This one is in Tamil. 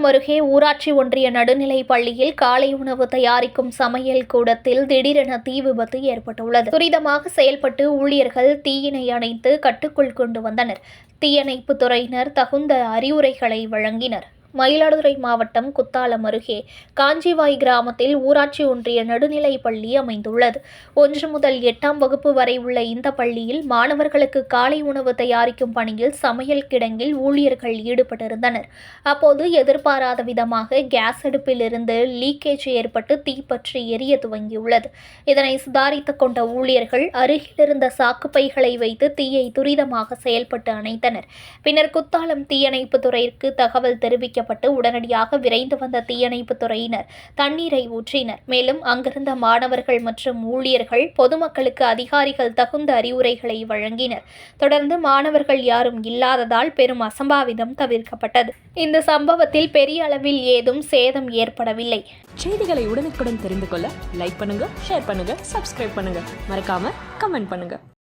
அருகே ஊராட்சி ஒன்றிய நடுநிலைப் பள்ளியில் காலை உணவு தயாரிக்கும் சமையல் கூடத்தில் திடீரென தீ விபத்து ஏற்பட்டுள்ளது. துரிதமாக செயல்பட்டு ஊழியர்கள் தீயினை அணைத்து கட்டுக்குள் கொண்டு வந்தனர். தீயணைப்புத் துறையினர் தகுந்த அறிவுரைகளை வழங்கினர். மயிலாடுதுறை மாவட்டம் குத்தாலம் அருகே காஞ்சிவாய் கிராமத்தில் ஊராட்சி ஒன்றிய நடுநிலைப் பள்ளி அமைந்துள்ளது. 1 முதல் 8ஆம் வகுப்பு வரை உள்ள இந்த பள்ளியில் மாணவர்களுக்கு காலை உணவு தயாரிக்கும் பணியில் சமையல் கிடங்கில் ஊழியர்கள் ஈடுபட்டிருந்தனர். அப்போது எதிர்பாராத விதமாக கேஸ் அடுப்பில் இருந்து லீக்கேஜ் ஏற்பட்டு தீப்பற்றி எரிய துவங்கியுள்ளது. இதனை சுதாரித்துக் கொண்ட ஊழியர்கள் அருகில் இருந்த சாக்குப்பைகளை வைத்து தீயை துரிதமாக செயல்பட்டு அணைத்தனர். பின்னர் குத்தாலம் தீயணைப்புத் துறைக்கு தகவல் தெரிவிக்கப்பட்டு உடனடியாக விரைந்து வந்த தீயணைப்புத் துறையினர் தண்ணீரை ஊற்றினர். மேலும் அங்கிருந்த மாணவர்கள் மற்றும் ஊழியர்கள் பொதுமக்களுக்கு அதிகாரிகள் தகுந்த அறிவுரைகளை வழங்கினர். தொடர்ந்து மாணவர்கள் யாரும் இல்லாததால் பெரும் அசம்பாவிதம் தவிர்க்கப்பட்டது. இந்த சம்பவத்தில் பெரிய அளவில் ஏதும் சேதம் ஏற்படவில்லை. செய்திகளை உடனுக்குடன் தெரிந்து கொள்ள லைக் பண்ணுங்க, ஷேர் பண்ணுங்க, சப்ஸ்கிரைப் பண்ணுங்க, மறக்காம கமெண்ட் பண்ணுங்க.